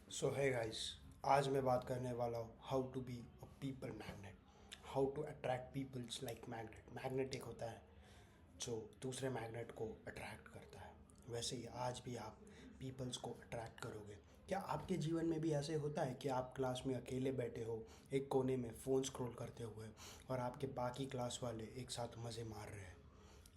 सो है गाइस, आज मैं बात करने वाला हूँ how to be a people magnet, how to attract peoples like magnet. Magnet एक होता है जो दूसरे मैग्नेट को अट्रैक्ट करता है। वैसे ही आज भी आप पीपल्स को अट्रैक्ट करोगे। क्या आपके जीवन में भी ऐसे होता है कि आप क्लास में अकेले बैठे हो एक कोने में फ़ोन स्क्रॉल करते हुए और आपके बाकी क्लास वाले एक साथ मज़े मार रहे हैं?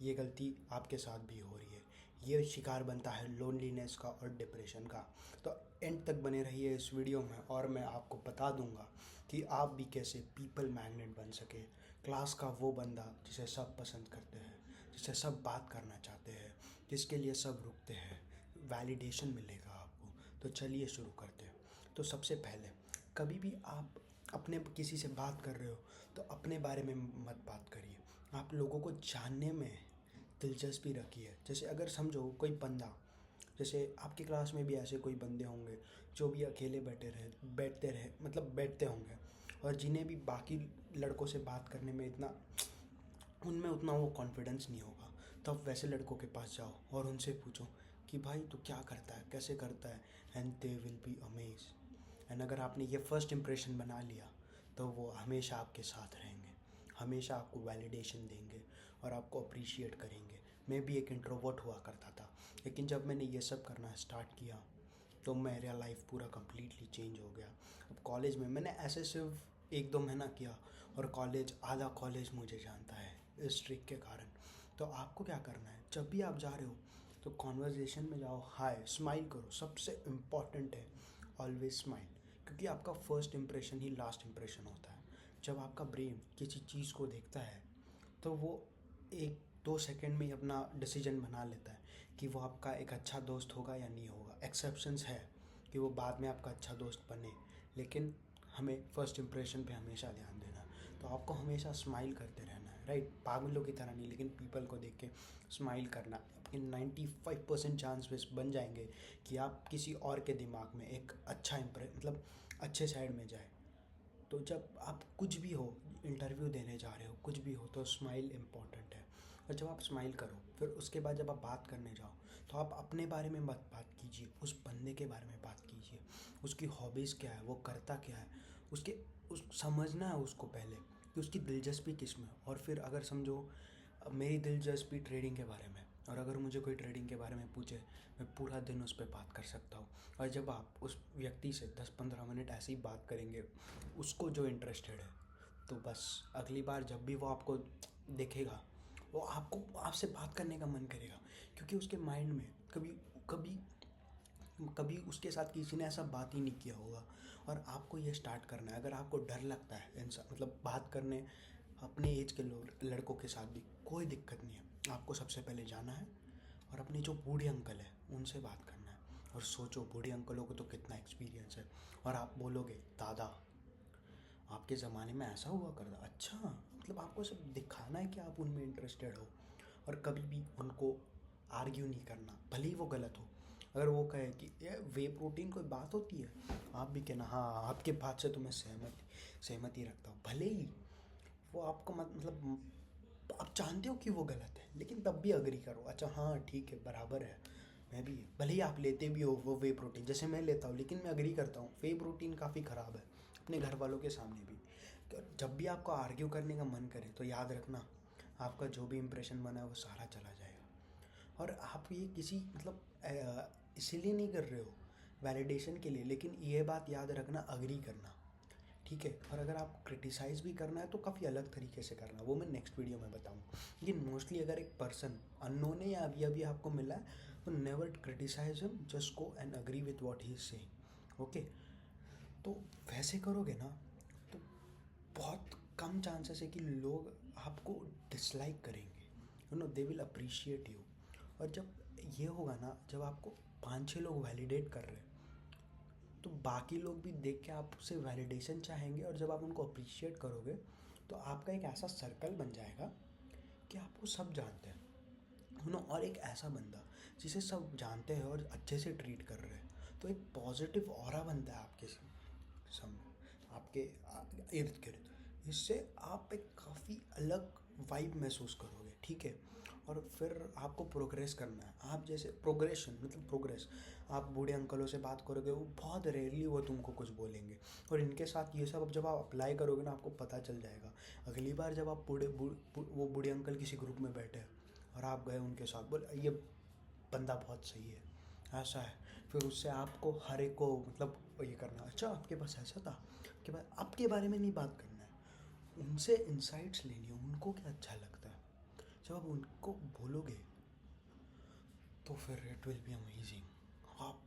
ये गलती आपके साथ भी हो रही है। ये शिकार बनता है लोनलीनेस का और डिप्रेशन का। तो एंड तक बने रहिए इस वीडियो में और मैं आपको बता दूंगा कि आप भी कैसे पीपल मैग्नेट बन सके। क्लास का वो बंदा जिसे सब पसंद करते हैं, जिससे सब बात करना चाहते हैं, जिसके लिए सब रुकते हैं। वैलिडेशन मिलेगा आपको। तो चलिए शुरू करते हैं। तो सबसे पहले, कभी भी आप अपने किसी से बात कर रहे हो तो अपने बारे में मत बात करिए। आप लोगों को जानने में दिलचस्पी रखिए। जैसे अगर समझो कोई बंदा, जैसे आपकी क्लास में भी ऐसे कोई बंदे होंगे जो भी अकेले बैठते होंगे और जिन्हें भी बाकी लड़कों से बात करने में इतना उनमें उतना वो कॉन्फिडेंस नहीं होगा। तब वैसे लड़कों के पास जाओ और उनसे पूछो कि भाई तू क्या करता है, कैसे करता है, and they will be amaze. And अगर आपने ये फर्स्ट इम्प्रेशन बना लिया तो वो हमेशा आपके साथ रहेंगे, हमेशा आपको वैलिडेशन देंगे और आपको अप्रिशिएट करेंगे। मैं भी एक इंट्रोवर्ट हुआ करता था, लेकिन जब मैंने ये सब करना स्टार्ट किया तो मेरा लाइफ पूरा कम्प्लीटली चेंज हो गया। अब कॉलेज में मैंने ऐसे सिर्फ एक दो महीना किया और कॉलेज, आधा कॉलेज मुझे जानता है इस ट्रिक के कारण। तो आपको क्या करना है, जब भी आप जा रहे हो तो कॉन्वर्जेसन में जाओ, हाय स्माइल करो। सबसे इम्पॉर्टेंट है ऑलवेज स्माइल, क्योंकि आपका फर्स्ट इम्प्रेशन ही लास्ट इम्प्रेशन होता है। जब आपका ब्रेन किसी चीज़ को देखता है तो वो एक दो सेकंड में ही अपना डिसीजन बना लेता है कि वो आपका एक अच्छा दोस्त होगा या नहीं होगा। एक्सेप्शंस है कि वो बाद में आपका अच्छा दोस्त बने, लेकिन हमें फर्स्ट इम्प्रेशन पे हमेशा ध्यान देना है। तो आपको हमेशा स्माइल करते रहना है, राइट? पागलों की तरह नहीं, लेकिन पीपल को देख के स्माइल करना। आपके 95% चांसेस बन जाएंगे कि आप किसी और के दिमाग में एक अच्छा मतलब अच्छे साइड में जाए। तो जब आप कुछ भी हो, इंटरव्यू देने जा रहे हो, कुछ भी हो, तो स्माइल इम्पॉर्टेंट है। और जब आप स्माइल करो फिर उसके बाद जब आप बात करने जाओ तो आप अपने बारे में मत बात कीजिए, उस बंदे के बारे में बात कीजिए। उसकी हॉबीज़ क्या है, वो करता क्या है, उसके उस समझना है उसको पहले कि उसकी दिलचस्पी किस में है। और फिर अगर समझो मेरी दिलचस्पी ट्रेडिंग के बारे में, और अगर मुझे कोई ट्रेडिंग के बारे में पूछे, मैं पूरा दिन उस पर बात कर सकता हूँ। और जब आप उस व्यक्ति से 10-15 मिनट ऐसे ही बात करेंगे, उसको जो इंटरेस्टेड है, तो बस अगली बार जब भी वो आपको देखेगा वो आपको आपसे बात करने का मन करेगा, क्योंकि उसके माइंड में कभी कभी कभी उसके साथ किसी ने ऐसा बात ही नहीं किया होगा। और आपको ये स्टार्ट करना है। अगर आपको डर लगता है इंसान मतलब बात करने अपने एज के लोग लड़कों के साथ भी, कोई दिक्कत नहीं है। आपको सबसे पहले जाना है और अपने जो बूढ़े अंकल हैं उनसे बात करना है। और सोचो बूढ़े अंकलों को तो कितना एक्सपीरियंस है, और आप बोलोगे दादा आपके ज़माने में ऐसा हुआ करता, अच्छा, मतलब आपको सब दिखाना है कि आप उनमें इंटरेस्टेड हो। और कभी भी उनको आर्ग्यू नहीं करना, भले ही वो गलत हो। अगर वो कहे कि ये वे प्रोटीन कोई बात होती है, आप भी कहना हाँ आपके बात से तो मैं सहमति रखता हूँ। भले ही वो आपको मतलब आप जानते हो कि वो गलत है, लेकिन तब भी अग्री करो, अच्छा हाँ ठीक है बराबर है। मैं भी, भले ही आप लेते भी हो वो वे प्रोटीन जैसे मैं लेता हूँ, लेकिन मैं अग्री करता हूँ वे प्रोटीन काफ़ी ख़राब है, अपने घर वालों के सामने भी। तो जब भी आपको आर्ग्यू करने का मन करे तो याद रखना, आपका जो भी इंप्रेशन बना है वो सारा चला जाएगा। और आप ये किसी मतलब इसीलिए नहीं कर रहे हो, वैलिडेशन के लिए, लेकिन ये बात याद रखना, अग्री करना, ठीक है? और अगर आपको क्रिटिसाइज़ भी करना है तो काफ़ी अलग तरीके से करना, वो मैं नेक्स्ट वीडियो में बताऊँ। लेकिन मोस्टली अगर एक पर्सन अननोन है या अभी अभी आपको मिला है तो never criticise him, just go and agree with what he is saying, okay? तो वैसे करोगे ना तो बहुत कम चांसेस है कि लोग आपको डिसलाइक करेंगे, you know, they will appreciate you. और जब ये होगा ना, जब आपको 5-6 लोग वैलिडेट कर रहे हैं तो बाकी लोग भी देख के आपसे वैलिडेशन चाहेंगे। और जब आप उनको अप्रिशिएट करोगे तो आपका एक ऐसा सर्कल बन जाएगा कि आपको सब जानते हैं, यू नो। और एक ऐसा बंदा जिसे सब जानते हैं और अच्छे से ट्रीट कर रहे हैं, तो एक पॉजिटिव ऑरा बनता है आपके आपके इर्द गिर्द। इससे आप एक काफ़ी अलग वाइब महसूस करोगे, ठीक है। और फिर आपको प्रोग्रेस करना है। आप जैसे प्रोग्रेशन मतलब प्रोग्रेस, आप बूढ़े अंकलों से बात करोगे, वो बहुत रेयरली वो तुमको कुछ बोलेंगे। और इनके साथ ये सब अब जब आप अप्लाई करोगे ना, आपको पता चल जाएगा। अगली बार जब आप वो बूढ़े अंकल किसी ग्रुप में बैठे हैं और आप गए उनके साथ, बोले ये बंदा बहुत सही है, ऐसा है, फिर उससे आपको हर एक को मतलब ये करना, अच्छा आपके पास ऐसा था, आपके पास, आपके बारे में नहीं बात करना है, उनसे इंसाइट्स लेनी है, उनको क्या अच्छा लगता है। जब आप उनको बोलोगे तो फिर इट विल बी अमेजिंग। आप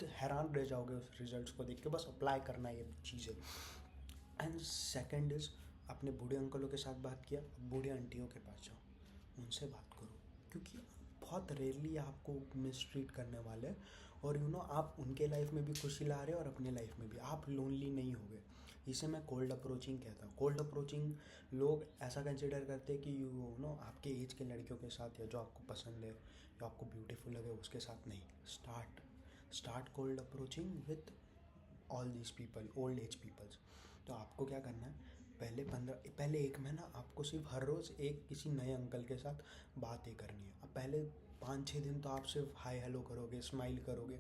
तो हैरान रह जाओगे उस रिजल्ट्स को देख के। बस अप्लाई करना है ये चीज़ें। एंड सेकंड इज़, अपने बूढ़े अंकलों के साथ बात किया, बूढ़े आंटियों के पास जाओ, उनसे बात करो, क्योंकि बहुत रेयरली आपको मिसट्रीट करने वाले हैं। और आप उनके लाइफ में भी खुशी ला रहे हो और अपने लाइफ में भी, आप लोनली नहीं होगे। इसे मैं कोल्ड अप्रोचिंग कहता हूँ। कोल्ड अप्रोचिंग लोग ऐसा कंसिडर करते हैं कि आपके एज के लड़कियों के साथ, या जो आपको पसंद है, जो आपको ब्यूटीफुल लगे, उसके साथ नहीं। Start cold approaching with all this people, old age peoples. तो आपको क्या करना है, पहले 1 महीना आपको सिर्फ हर रोज़ एक किसी नए अंकल के साथ बातें करनी है। अब पहले 5-6 दिन तो आप सिर्फ हाय हेलो करोगे, स्माइल करोगे,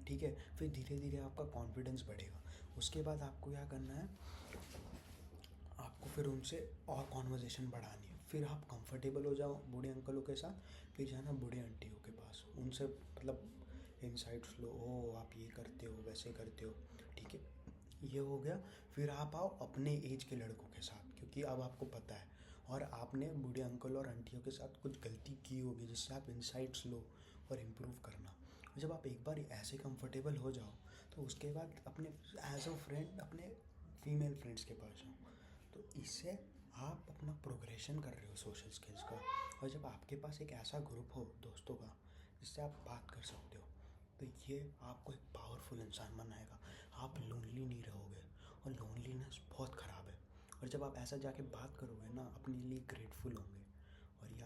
ठीक है। फिर धीरे धीरे आपका कॉन्फिडेंस बढ़ेगा। उसके बाद आपको क्या करना है, आपको फिर उनसे और कॉन्वर्जेसन बढ़ानी है। फिर आप कंफर्टेबल हो जाओ बूढ़े अंकलों के साथ, फिर जाना बूढ़े आंटियों के पास, उनसे मतलब इंसाइट्स लो, ओ आप ये करते हो, वैसे करते हो, ठीक है, ये हो गया। फिर आप आओ अपने एज के लड़कों के साथ, क्योंकि अब आपको पता है और आपने बूढ़े अंकल और आंटियों के साथ कुछ गलती की होगी, जिससे आप इंसाइट्स लो और इम्प्रूव करना। जब आप एक बार ऐसे कंफर्टेबल हो जाओ, तो उसके बाद अपने एज अ फ्रेंड अपने फीमेल फ्रेंड्स के पास जाओ। तो इससे आप अपना प्रोग्रेशन कर रहे हो सोशल स्किल्स का। और जब आपके पास एक ऐसा ग्रुप हो दोस्तों का जिससे आप बात कर सकते हो, तो ये आपको एक पावरफुल इंसान बनाएगा। आप लोनली नहीं रहोगे, और लोनलीनेस बहुत ख़राब है। और जब आप ऐसा जाके बात करोगे ना, अपने लिए ग्रेटफुल होंगे, और ये